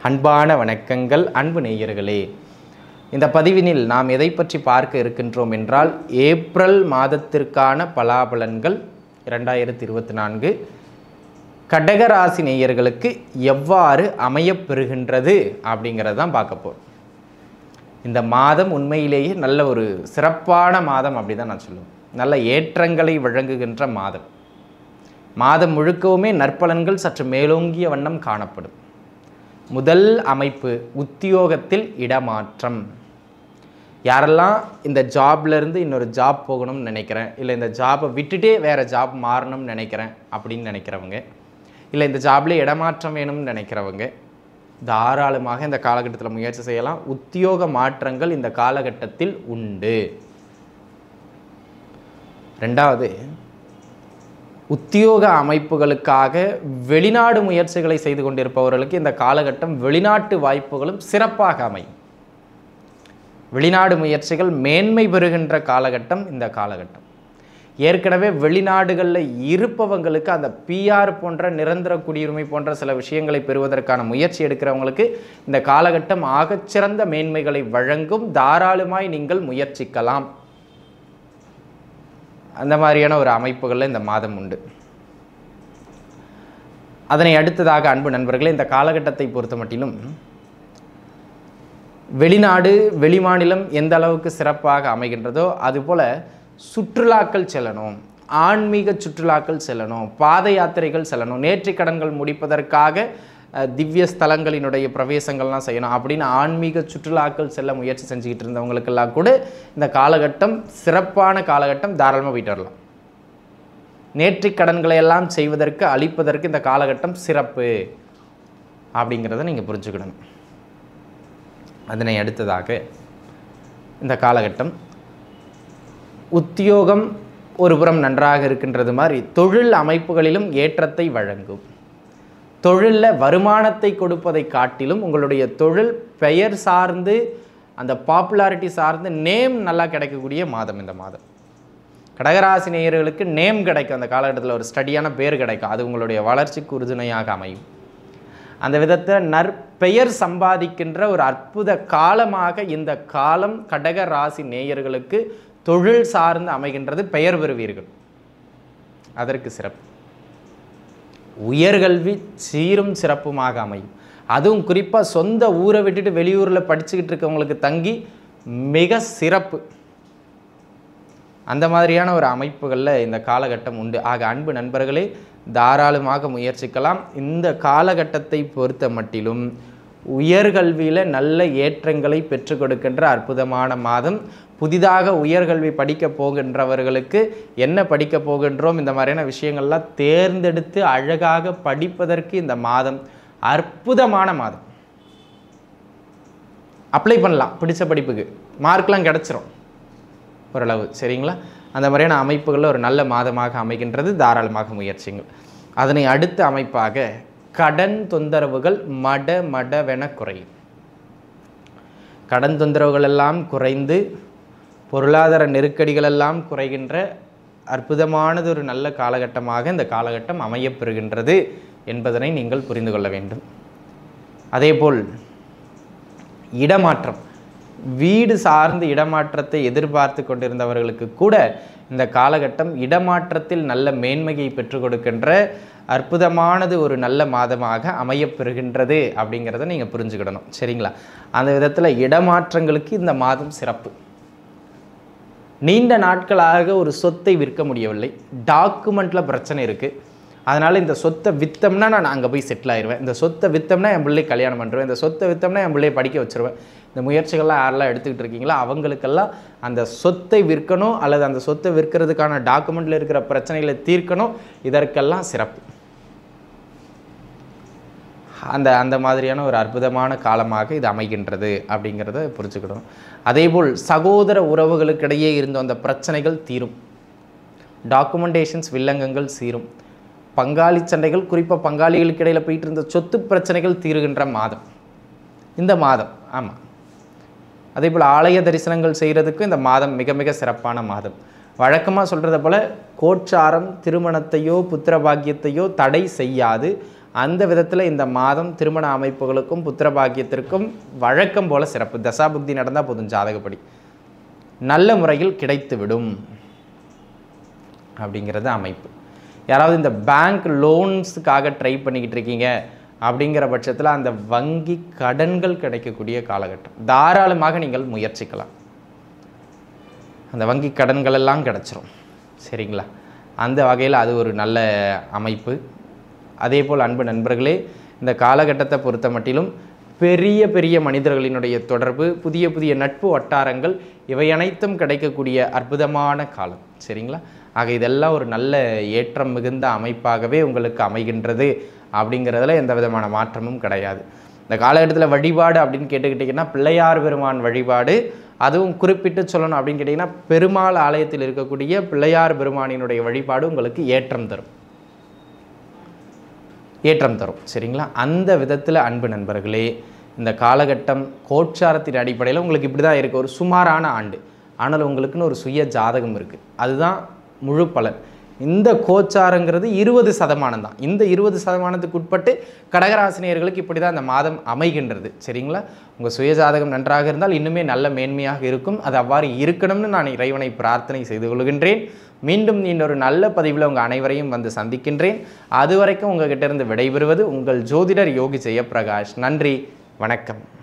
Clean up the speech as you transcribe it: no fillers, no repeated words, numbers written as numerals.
அன்பான வணக்கங்கள் அன்பு நேயர்களே. இந்த பதிவினில் நாம் எதை பற்றி பார்க்க இருக்கின்றோம் என்றால் ஏப்ரல் மாதத்திற்கான பலாபலன்கள் 2024 கடகராசி நேயர்களுக்கு எவ்வாறு அமையப்பெறுகின்றது அப்படிங்கிறது தான் பார்க்க போகிறோம். இந்த மாதம் உண்மையிலேயே நல்ல ஒரு சிறப்பான மாதம் அப்படி தான் நான் சொல்லுவேன். நல்ல ஏற்றங்களை வழங்குகின்ற மாதம். மாதம் முழுக்கவுமே நற்பலன்கள் சற்று மேலோங்கிய வண்ணம் காணப்படும். முதல் அமைப்பு உத்தியோகத்தில் இடமாற்றம். யாரெல்லாம் இந்த ஜாப்லேருந்து இன்னொரு ஜாப் போகணும்னு நினைக்கிறேன், இல்லை இந்த ஜாபை விட்டுட்டே வேறு ஜாப் மாறணும்னு நினைக்கிறேன் அப்படின்னு நினைக்கிறவங்க, இல்லை இந்த ஜாப்லேயே இடமாற்றம் வேணும்னு நினைக்கிறவங்க தாராளமாக இந்த காலகட்டத்தில் முயற்சி செய்யலாம். உத்தியோக மாற்றங்கள் இந்த காலகட்டத்தில் உண்டு. ரெண்டாவது, உத்தியோக அமைப்புகளுக்காக வெளிநாடு முயற்சிகளை செய்து கொண்டிருப்பவர்களுக்கு இந்த காலகட்டம் வெளிநாட்டு வாய்ப்புகளும் சிறப்பாக அமையும். வெளிநாடு முயற்சிகள் மேன்மை பெறுகின்ற காலகட்டம் இந்த காலகட்டம். ஏற்கனவே வெளிநாடுகளில் இருப்பவங்களுக்கு அந்த பிஆர் போன்ற நிரந்தர குடியுரிமை போன்ற சில விஷயங்களை பெறுவதற்கான முயற்சி எடுக்கிறவங்களுக்கு இந்த காலகட்டம் ஆகச்சிறந்த மேன்மைகளை வழங்கும். தாராளமாய் நீங்கள் முயற்சிக்கலாம். அந்த மாதிரியான ஒரு அமைப்புகளில் இந்த மாதம் உண்டு. அதனை அடுத்ததாக அன்பு நண்பர்களே, இந்த காலகட்டத்தை பொறுத்த மட்டிலும் வெளிநாடு வெளிமாநிலம் எந்த அளவுக்கு சிறப்பாக அமைகின்றதோ அதுபோல் சுற்றுலாக்கள் செல்லணும், ஆன்மீக சுற்றுலாக்கள் செல்லணும், பாத யாத்திரைகள் செல்லணும், நேர்த்திக்கடன்கள் முடிப்பதற்காக திவ்ய ஸ்தலங்களினுடைய பிரவேசங்கள்லாம் செய்யணும் அப்படின்னு ஆன்மீக சுற்றுலாக்கள் செல்ல முயற்சி செஞ்சுக்கிட்டு இருந்தவங்களுக்கெல்லாம் கூட இந்த காலகட்டம் சிறப்பான காலகட்டம். தாராளமாக போயிட்டு வரலாம். நேர்த்திக்கடன்களை எல்லாம் செய்வதற்கு அளிப்பதற்கு இந்த காலகட்டம் சிறப்பு அப்படிங்கிறத நீங்கள் புரிஞ்சுக்கிடணும். அதனை அடுத்ததாக இந்த காலகட்டம் உத்தியோகம் ஒரு புறம் நன்றாக இருக்கின்றது மாதிரி தொழில் அமைப்புகளிலும் ஏற்றத்தை வழங்கும். தொழிலில் வருமானத்தை கொடுப்பதை காட்டிலும் உங்களுடைய தொழில் பெயர் சார்ந்து அந்த பாப்புலாரிட்டி சார்ந்து நேம் நல்லா கிடைக்கக்கூடிய மாதம் இந்த மாதம். கடகராசி நேயர்களுக்கு நேம் கிடைக்கும். அந்த காலகட்டத்தில் ஒரு ஸ்டடியான பேர் கிடைக்கும். அது உங்களுடைய வளர்ச்சிக்கு உறுதுணையாக அமையும். அந்த விதத்தில் நற்பெயர் சம்பாதிக்கின்ற ஒரு அற்புத காலமாக இந்த காலம் கடகராசி நேயர்களுக்கு தொழில் சார்ந்து அமைகின்றது. பெயர் பெறுவீர்கள். அதற்கு சிறப்பு. உயர்கல்வி சீரும் சிறப்புமாக அமையும். அதுவும் குறிப்பாக சொந்த ஊரை விட்டுட்டு வெளியூரில் படிச்சுக்கிட்டு இருக்கவங்களுக்கு தங்கி மிக சிறப்பு. அந்த மாதிரியான ஒரு அமைப்புகளில் இந்த காலகட்டம் உண்டு. ஆக அன்பு நண்பர்களே, தாராளமாக முயற்சிக்கலாம். இந்த காலகட்டத்தை பொறுத்த மட்டிலும் உயர்கல்வியில் நல்ல ஏற்றங்களை பெற்றுக் கொடுக்கின்ற அற்புதமான மாதம். புதிதாக உயர்கல்வி படிக்க போகின்றவர்களுக்கு என்ன படிக்க போகின்றோம் இந்த மாதிரியான விஷயங்கள்லாம் தேர்ந்தெடுத்து அழகாக படிப்பதற்கு இந்த மாதம் அற்புதமான மாதம். அப்ளை பண்ணலாம். பிடிச்ச படிப்புக்கு மார்க்லாம் கிடச்சிரும் ஓரளவு. சரிங்களா? அந்த மாதிரியான அமைப்புகளில் ஒரு நல்ல மாதமாக அமைகின்றது. தாராளமாக முயற்சிங்கள். அதனை அடுத்த அமைப்பாக கடன் தொந்தரவுகள் மடவென குறையும். கடன் தொந்தரவுகள் எல்லாம் குறைந்து பொருளாதார நெருக்கடிகள் எல்லாம் குறைகின்ற அற்புதமானது ஒரு நல்ல காலகட்டமாக இந்த காலகட்டம் அமையப்பெறுகின்றது என்பதனை நீங்கள் புரிந்து கொள்ள வேண்டும். அதேபோல் இடமாற்றம், வீடு சார்ந்து இடமாற்றத்தை எதிர்பார்த்து கொண்டிருந்தவர்களுக்கு கூட இந்த காலகட்டம் இடமாற்றத்தில் நல்ல மேன்மையை பெற்றுக் கொடுக்கின்ற அற்புதமானது ஒரு நல்ல மாதமாக அமையப்பெறுகின்றது அப்படிங்கிறத நீங்கள் புரிஞ்சுக்கிடணும். சரிங்களா? அந்த விதத்தில் இடமாற்றங்களுக்கு இந்த மாதம் சிறப்பு. நீண்ட நாட்களாக ஒரு சொத்தை விற்க முடியவில்லை, டாக்குமெண்ட்டில் பிரச்சனை இருக்குது, அதனால் இந்த சொத்தை விற்றோம்னா நான் அங்கே போய் செட்டில் ஆயிடுவேன், இந்த சொத்தை விற்றோம்னா என் பிள்ளை கல்யாணம் பண்ணுறேன், இந்த சொத்தை விற்றோம்னா என் பிள்ளையை படிக்க வச்சுருவேன், இந்த முயற்சிகள்லாம் யாரெல்லாம் எடுத்துக்கிட்டு இருக்கீங்களோ அவங்களுக்கெல்லாம் அந்த சொத்தை விற்கணும் அல்லது அந்த சொத்தை விற்கிறதுக்கான டாக்குமெண்ட்டில் இருக்கிற பிரச்சனைகளை தீர்க்கணும். இதற்கெல்லாம் சிறப்பு. அந்த மாதிரியான ஒரு அற்புதமான காலமாக இது அமைகின்றது அப்படிங்கிறத புரிஞ்சுக்கிடணும். அதேபோல் சகோதர உறவுகளுக்கிடையே இருந்த அந்த பிரச்சனைகள் தீரும். டாக்குமெண்டேஷன்ஸ் வில்லங்கங்கள் சீரும். பங்காளி சண்டைகள், குறிப்பாக பங்காளிகளுக்கு இடையில் போயிட்டு இருந்த சொத்து பிரச்சனைகள் தீருகின்ற மாதம் இந்த மாதம். ஆமாம். அதேபோல் ஆலய தரிசனங்கள் செய்கிறதுக்கு இந்த மாதம் மிக மிக சிறப்பான மாதம். வழக்கமாக சொல்கிறத போல் கோட்சாரம் திருமணத்தையோ புத்திர பாக்கியத்தையோ தடை செய்யாது. அந்த விதத்தில் இந்த மாதம் திருமண அமைப்புகளுக்கும் புத்திர பாக்கியத்திற்கும் வழக்கம் போல சிறப்பு. தசாபுக்தி நடந்தால் போதும், ஜாதகப்படி நல்ல முறையில் கிடைத்துவிடும் அப்படிங்கிறது அமைப்பு. யாராவது இந்த பேங்க் லோன்ஸுக்காக ட்ரை பண்ணிக்கிட்டு இருக்கீங்க அப்படிங்கிற பட்சத்தில் அந்த வங்கி கடன்கள் கிடைக்கக்கூடிய காலகட்டம். தாராளமாக நீங்கள் முயற்சிக்கலாம், அந்த வங்கி கடன்கள் எல்லாம் கிடச்சிரும். சரிங்களா? அந்த வகையில் அது ஒரு நல்ல அமைப்பு. அதே போல் அன்பு நண்பர்களே, இந்த காலகட்டத்தை பொறுத்த மட்டிலும் பெரிய பெரிய மனிதர்களினுடைய தொடர்பு, புதிய புதிய நட்பு வட்டாரங்கள், இவை அனைத்தும் கிடைக்கக்கூடிய அற்புதமான காலம். சரிங்களா? ஆக இதெல்லாம் ஒரு நல்ல ஏற்றம் மிகுந்த அமைப்பாகவே உங்களுக்கு அமைகின்றது அப்படிங்கிறதுல எந்த விதமான மாற்றமும் கிடையாது. இந்த காலகட்டத்தில் வழிபாடு அப்படின்னு கேட்டுக்கிட்டிங்கன்னா பிள்ளையார் பெருமான் வழிபாடு, அதுவும் குறிப்பிட்டு சொல்லணும் அப்படின்னு கேட்டிங்கன்னா பெருமாள் ஆலயத்தில் இருக்கக்கூடிய பிள்ளையார் பெருமானினுடைய வழிபாடு உங்களுக்கு ஏற்றம் தரும். சரிங்களா? அந்த விதத்தில் அன்பு நண்பர்களே, இந்த காலகட்டம் கோட்சாரத்தின் அடிப்படையில் உங்களுக்கு இப்படி தான் இருக்குது. ஒரு சுமாரான ஆண்டு, ஆனால் உங்களுக்குன்னு ஒரு சுய ஜாதகம் இருக்குது, அதுதான் முழு பலன். இந்த கோச்சாரங்கிறது 20% தான். இந்த 20%க்கு உட்பட்டு கடகராசினியர்களுக்கு இப்படி தான் இந்த மாதம் அமைகின்றது. சரிங்களா? உங்கள் சுய ஜாதகம் நன்றாக இருந்தால் இன்னுமே நல்ல மேன்மையாக இருக்கும். அது அவ்வாறு இருக்கணும்னு நான் இறைவனை பிரார்த்தனை செய்து கொள்கின்றேன். மீண்டும் இன்னொரு நல்ல பதிவில் உங்கள் அனைவரையும் வந்து சந்திக்கின்றேன். அதுவரைக்கும் உங்ககிட்ட இருந்து விடைபெறுவது உங்கள் ஜோதிடர் யோகி ஜெயப்பிரகாஷ். நன்றி, வணக்கம்.